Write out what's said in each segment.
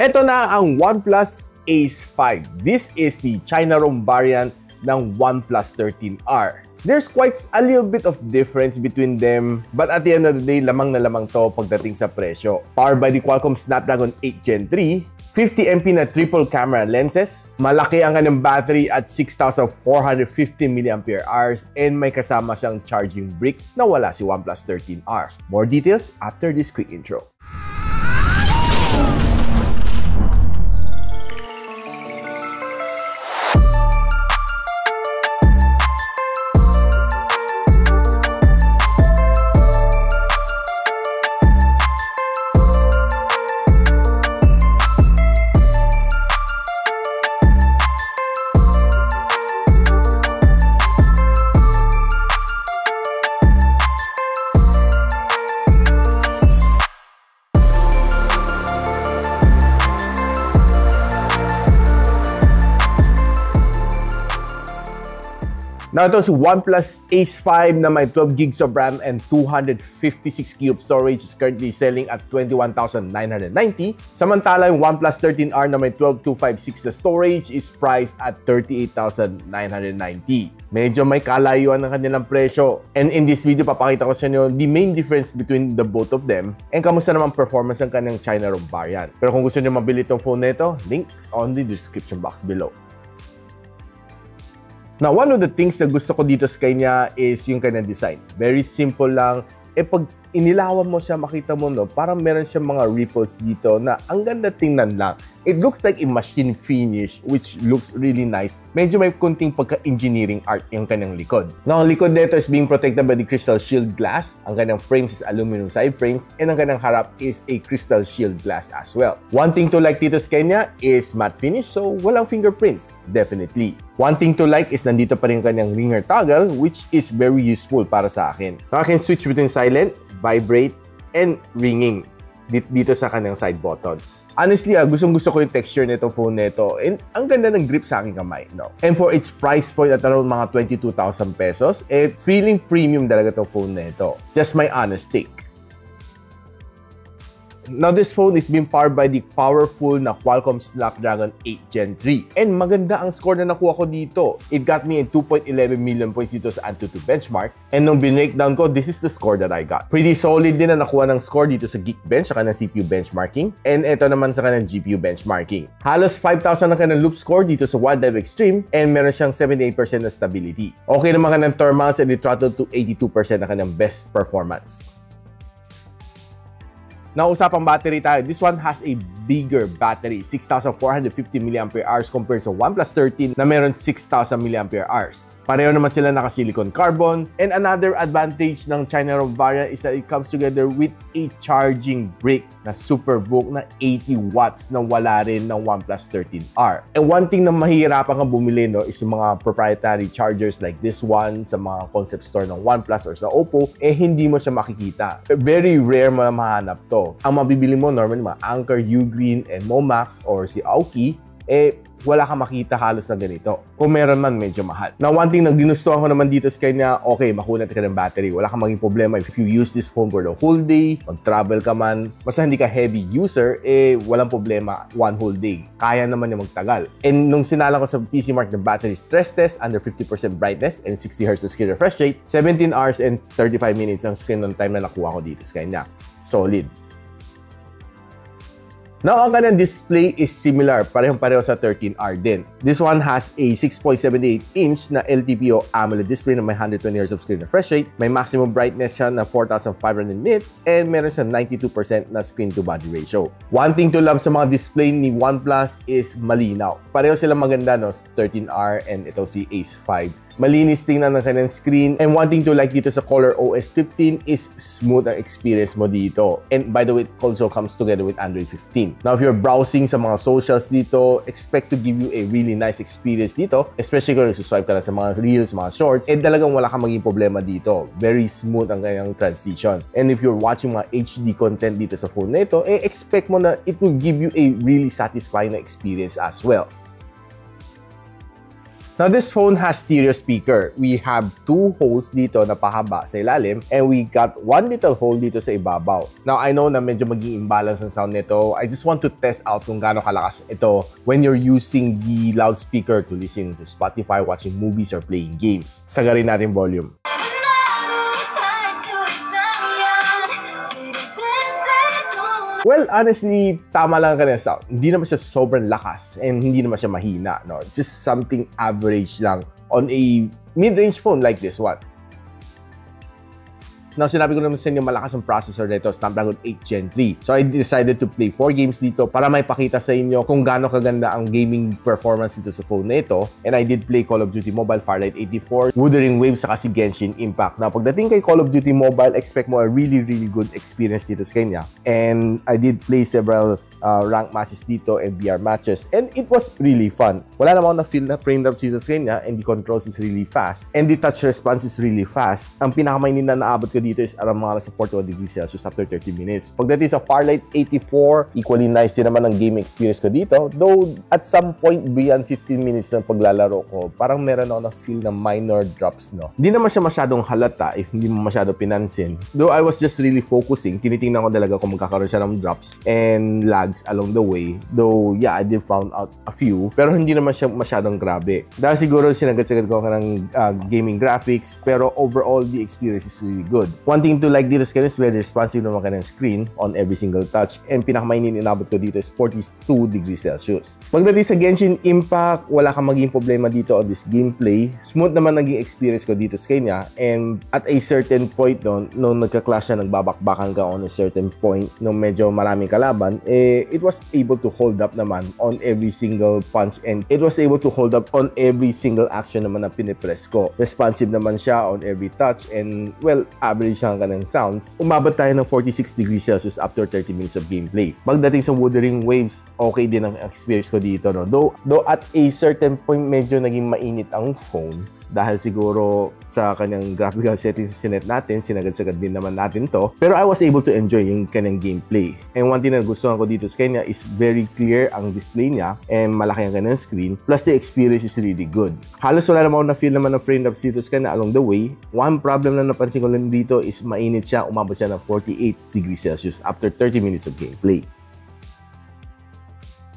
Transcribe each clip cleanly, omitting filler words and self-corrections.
Ito na ang OnePlus Ace 5. This is the China ROM variant ng OnePlus 13R. There's quite a little bit of difference between them, but at the end of the day, lamang na lamang to pagdating sa presyo. Powered by the Qualcomm Snapdragon 8 Gen 3, 50MP na triple camera lenses, malaki ang kanyang battery at 6,450 mAh, and may kasama siyang charging brick na wala si OnePlus 13R. More details after this quick intro. Now, ito si OnePlus Ace 5 na may 12 gigs of RAM and 256 GB of storage is currently selling at 21,990. Samantala, yung OnePlus 13R na may 12,256 na storage is priced at 38,990. Medyo may kalayuan ng kanilang presyo. And in this video, papakita ko sa inyo the main difference between the both of them and kamusta naman performance ng kanilang China ROM variant. Pero kung gusto nyo mabili itong phone nito, links on the description box below. Now, one of the things na gusto ko dito sa kanya is yung kanyang design. Very simple lang. Pag inilawan mo siya, makita mo, no, parang meron siyang mga ripples dito na ang ganda tingnan lang. It looks like a machine finish, which looks really nice. Medyo may kunting pagka-engineering art yung kanyang likod. Now, ang likod nito is being protected by the crystal shield glass. Ang kanyang frames is aluminum side frames, and ang kanyang harap is a crystal shield glass as well. One thing to like dito sa kanya is matte finish, so walang fingerprints, definitely. One thing to like is nandito pa rin kanyang ringer toggle, which is very useful para sa akin. I can switch between silent, vibrate, and ringing dito sa kanyang side buttons. Honestly, gustong-gusto ko yung texture nito phone nito, and ang ganda ng grip sa aking kamay, no? And for its price point at around mga 22,000 pesos, feeling premium talaga itong phone nito. Just my honest take. Now, this phone is being powered by the powerful na Qualcomm Snapdragon 8 Gen 3. And maganda ang score na nakuha ko dito. It got me a 2.11 million points dito sa Antutu benchmark. And nung binreakdown ko, this is the score that I got. Pretty solid din na nakuha ng score dito sa Geekbench sa kanang CPU benchmarking. And ito naman sa kanang GPU benchmarking. Halos 5,000 na kanang loop score dito sa Wildlife Extreme, and meron siyang 78% na stability. Okay naman kanang thermals, and it throttled to 82% na kanang best performance. Now, usapang battery tayo. This one has a bigger battery, 6,450 mAh compared sa OnePlus 13 na meron 6,000 mAh. Pareho naman sila naka-silicon carbon. And another advantage ng China ROM variant is that it comes together with a charging brick na SuperVOOC na 80 watts na wala rin ng OnePlus 13R. And one thing na mahihirapan kang bumili, no, is yung mga proprietary chargers like this one sa mga concept store ng OnePlus or sa Oppo, hindi mo siya makikita. Very rare mo na mahanap to. Ang mabibili mo normally mga Anker, Ugreen, and Momax or si Aoki, wala ka makita halos na ganito. Kung meron man, medyo mahal. Now, one thing na ginustuhan ko naman dito sa kanya, okay, makunat ka ng battery. Wala kang maging problema if you use this phone for the whole day, mag-travel ka man, basta hindi ka heavy user, walang problema one whole day. Kaya naman yung magtagal. And nung sinala ko sa PCMark ng battery stress test, under 50% brightness and 60 Hz na screen refresh rate, 17 hours and 35 minutes ang screen on time na nakuha ko dito sa kanya. Solid. Now, ang kanyang display is similar, parehong-pareho sa 13R din. This one has a 6.78-inch na LTPO AMOLED display na may 120 Hz of screen refresh rate, may maximum brightness siya na 4,500 nits, and meron siya 92% na screen-to-body ratio. One thing to love sa mga display ni OnePlus is malinaw. Pareho sila maganda, no? 13R and ito si Ace 5. Malinis tingnan ng kanyang screen, and one thing to like dito sa ColorOS 15 is smooth ang experience mo dito. And by the way, it also comes together with Android 15. Now, if you're browsing sa mga socials dito, expect to give you a really nice experience dito, especially kung nagsuswipe ka lang sa mga reels, mga shorts, talagang wala kang maging problema dito. Very smooth ang kanyang transition. And if you're watching mga HD content dito sa phone na ito, expect mo na it will give you a really satisfying na experience as well. Now, this phone has stereo speaker. We have two holes dito na pahaba sa ilalim and we got one little hole dito sa ibabaw. Now, I know na medyo maging imbalance ang sound nito. I just want to test out kung gaano kalakas ito when you're using the loudspeaker to listen to Spotify, watching movies, or playing games. Sagarin natin volume. Well, honestly, tama lang ang kanyang sound. Hindi naman siya sobrang lakas and hindi naman siya mahina. No? It's just something average lang on a mid-range phone like this one. Now, sinabi ko naman sa inyo malakas ang processor nito, Snapdragon 8 Gen 3. So, I decided to play 4 games dito para may pakita sa inyo kung gaano kaganda ang gaming performance dito sa phone na ito. And I did play Call of Duty Mobile, Farlight 84, Wuthering Waves, saka si Genshin Impact. Now, pagdating kay Call of Duty Mobile, expect mo a really good experience dito sa kanya. And I did play several rank matches dito and VR matches. And it was really fun. Wala naman na feel na frame drops dito sa kanya and the controls is really fast. And the touch response is really fast. Ang pinakamainin na naabot ko dito is around mga nasa 41 degrees Celsius after 30 minutes. Pagdating sa Farlight 84, equally nice din naman ang gaming experience ko dito. Though, at some point beyond 15 minutes ng paglalaro ko, parang meron ako na feel na minor drops, no? Hindi naman siya masyadong halata if hindi mo masyado pinansin. Though I was just really focusing, tinitingnan ko talaga kung magkakaroon siya ng drops and lag along the way. Though, yeah, I did found out a few. Pero hindi naman siya masyadong grabe. Dahil siguro sinagad-sagad ko ng gaming graphics. Pero overall, the experience is really good. One thing to like dito sa kanya is very responsive naman ka ng screen on every single touch. And pinakamainin inabot ko dito is 42 degrees Celsius. Pagdating sa Genshin Impact, wala kang maging problema dito on this gameplay. Smooth naman naging experience ko dito sa kanya. And at a certain point doon, nung nagka-clash na nagbabakbakan ka on a certain point, nung medyo maraming kalaban, it was able to hold up naman on every single punch and it was able to hold up on every single action naman na pinipress ko. Responsive naman siya on every touch and well, average lang ka ng sounds. Umabot tayo ng 46 degrees Celsius after 30 minutes of gameplay. Pagdating sa Wuthering Waves, okay din ang experience ko dito. No? Though at a certain point, medyo naging mainit ang phone. Dahil siguro sa kanyang graphical settings sa sinet natin, sinagad-sagad din naman natin to. Pero I was able to enjoy yung kanyang gameplay. And one thing na gustuhan ko dito sa kanya is very clear ang display niya and malaki ang kanyang screen. Plus the experience is really good. Halos wala naman na feel naman ng frame drops dito sa kanya along the way. One problem na napansin ko lang dito is mainit siya, umabot siya ng 48 degrees Celsius after 30 minutes of gameplay.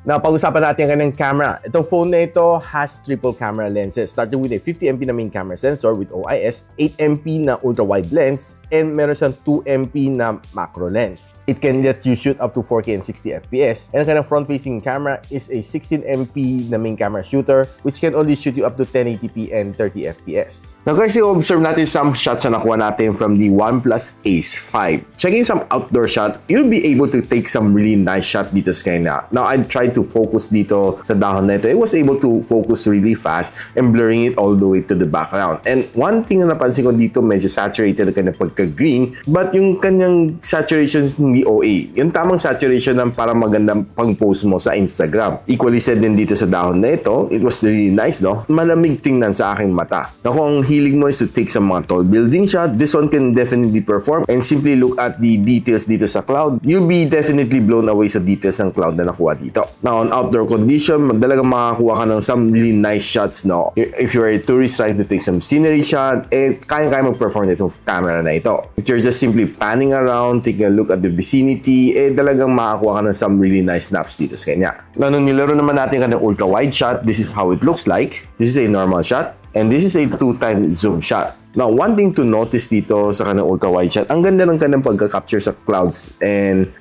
Now, pag-usapan natin ang kanyang camera. Itong phone na ito has triple camera lenses, starting with a 50MP na main camera sensor with OIS, 8MP na ultra-wide lens, and meron siyang 2MP na macro lens. It can let you shoot up to 4K and 60fps. And ang kanyang front-facing camera is a 16MP na main camera shooter, which can only shoot you up to 1080p and 30fps. Now guys, i-observe natin some shots na nakuha natin from the OnePlus Ace 5. Checking some outdoor shot, you'll be able to take some really nice shot dito sa kanya. Now, I tried to focus dito sa dahon na ito. It was able to focus really fast and blurring it all the way to the background. And one thing na napansin ko dito, medyo saturated ang kanyang pagka-green, but yung kanyang saturation is hindi OA. Yung tamang saturation ng para magandang pang-post mo sa Instagram. Equally said din dito sa dahon na ito, it was really nice, no? Malamig tingnan sa aking mata. Na kung ang hilig mo is to take some mga tall building shot, this one can definitely perform. And simply look at the details dito sa cloud, you'll be definitely blown away sa details ng cloud na nakuha dito. Now, on outdoor condition, talagang makakuha ka ng some really nice shots, no? If you're a tourist trying to take some scenery shot, kaya-kaya mag-perform itong camera na ito. If you're just simply panning around, taking a look at the vicinity, talagang makakuha ka ng some really nice snaps dito sa kanya. Now, nung nilaro naman natin ka ng ultra-wide shot, this is how it looks like. This is a normal shot. And this is a 2x zoom shot. Now, one thing to notice dito sa kanang ultra-wide shot, ang ganda ng kanang pagka-capture sa clouds. And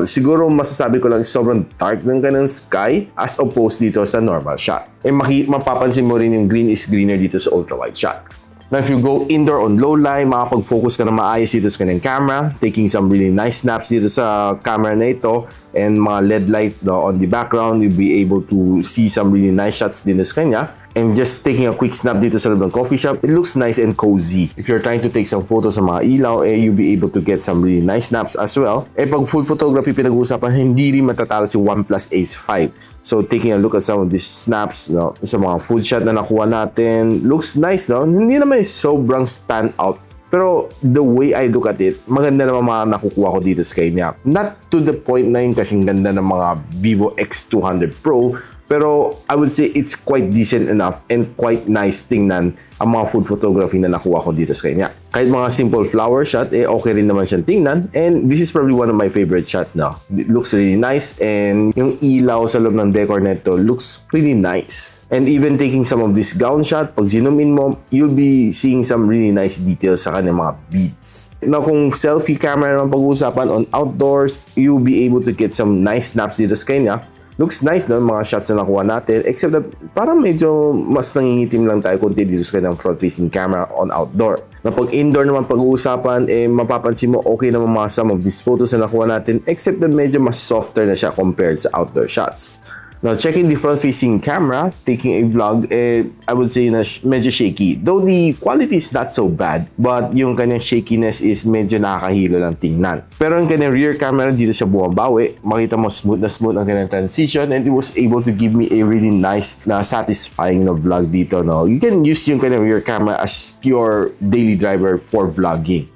siguro masasabi ko lang sobrang dark ng kanang sky as opposed dito sa normal shot. And mapapansin mo rin yung green is greener dito sa ultra-wide shot. Now, if you go indoor on low light, makapag-focus ka na maayos dito sa kanyang camera, taking some really nice snaps dito sa camera na ito, and mga LED light on the background, you'll be able to see some really nice shots din sa kanya. And just taking a quick snap dito sa loob ng coffee shop, it looks nice and cozy. If you're trying to take some photos sa mga ilaw, you'll be able to get some really nice snaps as well. Pag food photography pinag-uusapan, hindi rin matatalo si OnePlus Ace 5. So, taking a look at some of these snaps, no, sa mga food shot na nakuha natin, looks nice, no? Hindi naman sobrang stand out. Pero the way I look at it, maganda naman mga nakukuha ko dito sa kanya. Not to the point na yun kasing ganda ng mga Vivo X200 Pro, Pero I would say it's quite decent enough and quite nice tingnan ang mga food photography na nakuha ko dito sa kanya. Kahit mga simple flower shot, okay rin naman siyang tingnan. And this is probably one of my favorite shot now. It looks really nice and yung ilaw sa loob ng decor nito looks really nice. And even taking some of this gown shot, pag zoom in mo, you'll be seeing some really nice details sa kanyang mga beads. Now, kung selfie camera naman pag-uusapan on outdoors, you'll be able to get some nice snaps dito sa kanya. Looks nice no, mga shots na nakuha natin, except that parang medyo mas nangingitim lang tayo konti dito sa kanyang front-facing camera on outdoor. Na pag indoor naman pag-uusapan, mapapansin mo okay naman mga some of these photos na nakuha natin, except that medyo mas softer na siya compared sa outdoor shots. Now, checking the front-facing camera, taking a vlog, I would say na medyo shaky. Though the quality is not so bad, but yung kanyang shakiness is medyo nakakahilo lang tingnan. Pero yung kanyang rear camera, dito siya bumabawi. Makita mo smooth ang kanyang transition and it was able to give me a really nice na satisfying na vlog dito. No? You can use yung kanyang rear camera as your daily driver for vlogging.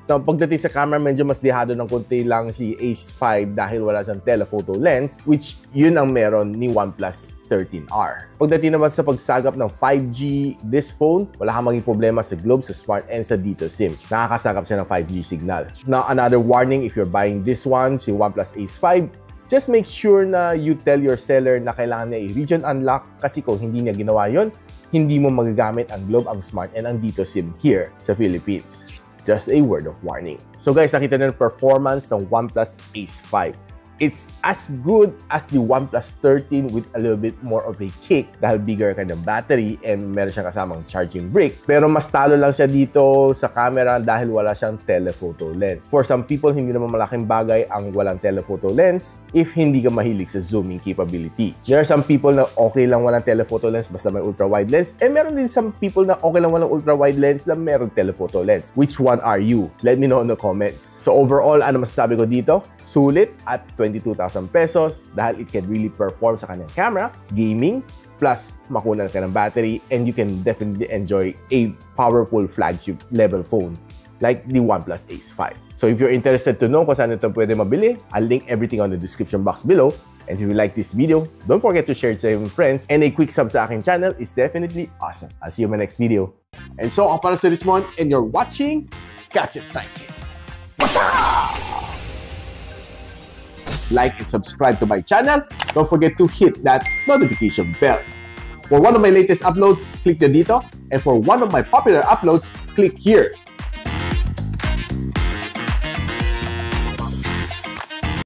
Now, pagdating sa camera, medyo mas dihado ng konti lang si Ace 5 dahil wala siyang telephoto lens, which yun ang meron ni OnePlus 13R. Pagdating naman sa pagsagap ng 5G, this phone, wala kang maging problema sa Globe, sa Smart, and sa Dito SIM. Nakakasagap siya ng 5G signal. Now, another warning if you're buying this one, si OnePlus Ace 5, just make sure na you tell your seller na kailangan niya i-region unlock kasi kung hindi niya ginawa yon, hindi mo magagamit ang Globe, ang Smart, and ang Dito SIM here sa Philippines. Just a word of warning. So guys, nakita na yung performance ng OnePlus Ace 5. It's as good as the OnePlus 13 with a little bit more of a kick dahil bigger kanyang battery and meron siyang kasamang charging brick. Pero mas talo lang siya dito sa camera dahil wala siyang telephoto lens. For some people, hindi naman malaking bagay ang walang telephoto lens if hindi ka mahilig sa zooming capability. There are some people na okay lang walang telephoto lens basta may ultra-wide lens. And meron din some people na okay lang walang ultra-wide lens na meron telephoto lens. Which one are you? Let me know in the comments. So overall, ano masasabi ko dito? Sulit at 22,000 pesos dahil it can really perform sa kanyang camera, gaming, plus makunan ka ng battery, and you can definitely enjoy a powerful flagship level phone like the OnePlus Ace 5. So if you're interested to know kung saan ito pwede mabili, I'll link everything on the description box below. And if you like this video, don't forget to share it sa your friends, and a quick sub sa aking channel is definitely awesome. I'll see you in my next video. And so, ako para si Richmond, and you're watching Gadget Sidekick. What's up? Like and subscribe to my channel. Don't forget to hit that notification bell. For one of my latest uploads, click the dito. And for one of my popular uploads, click here.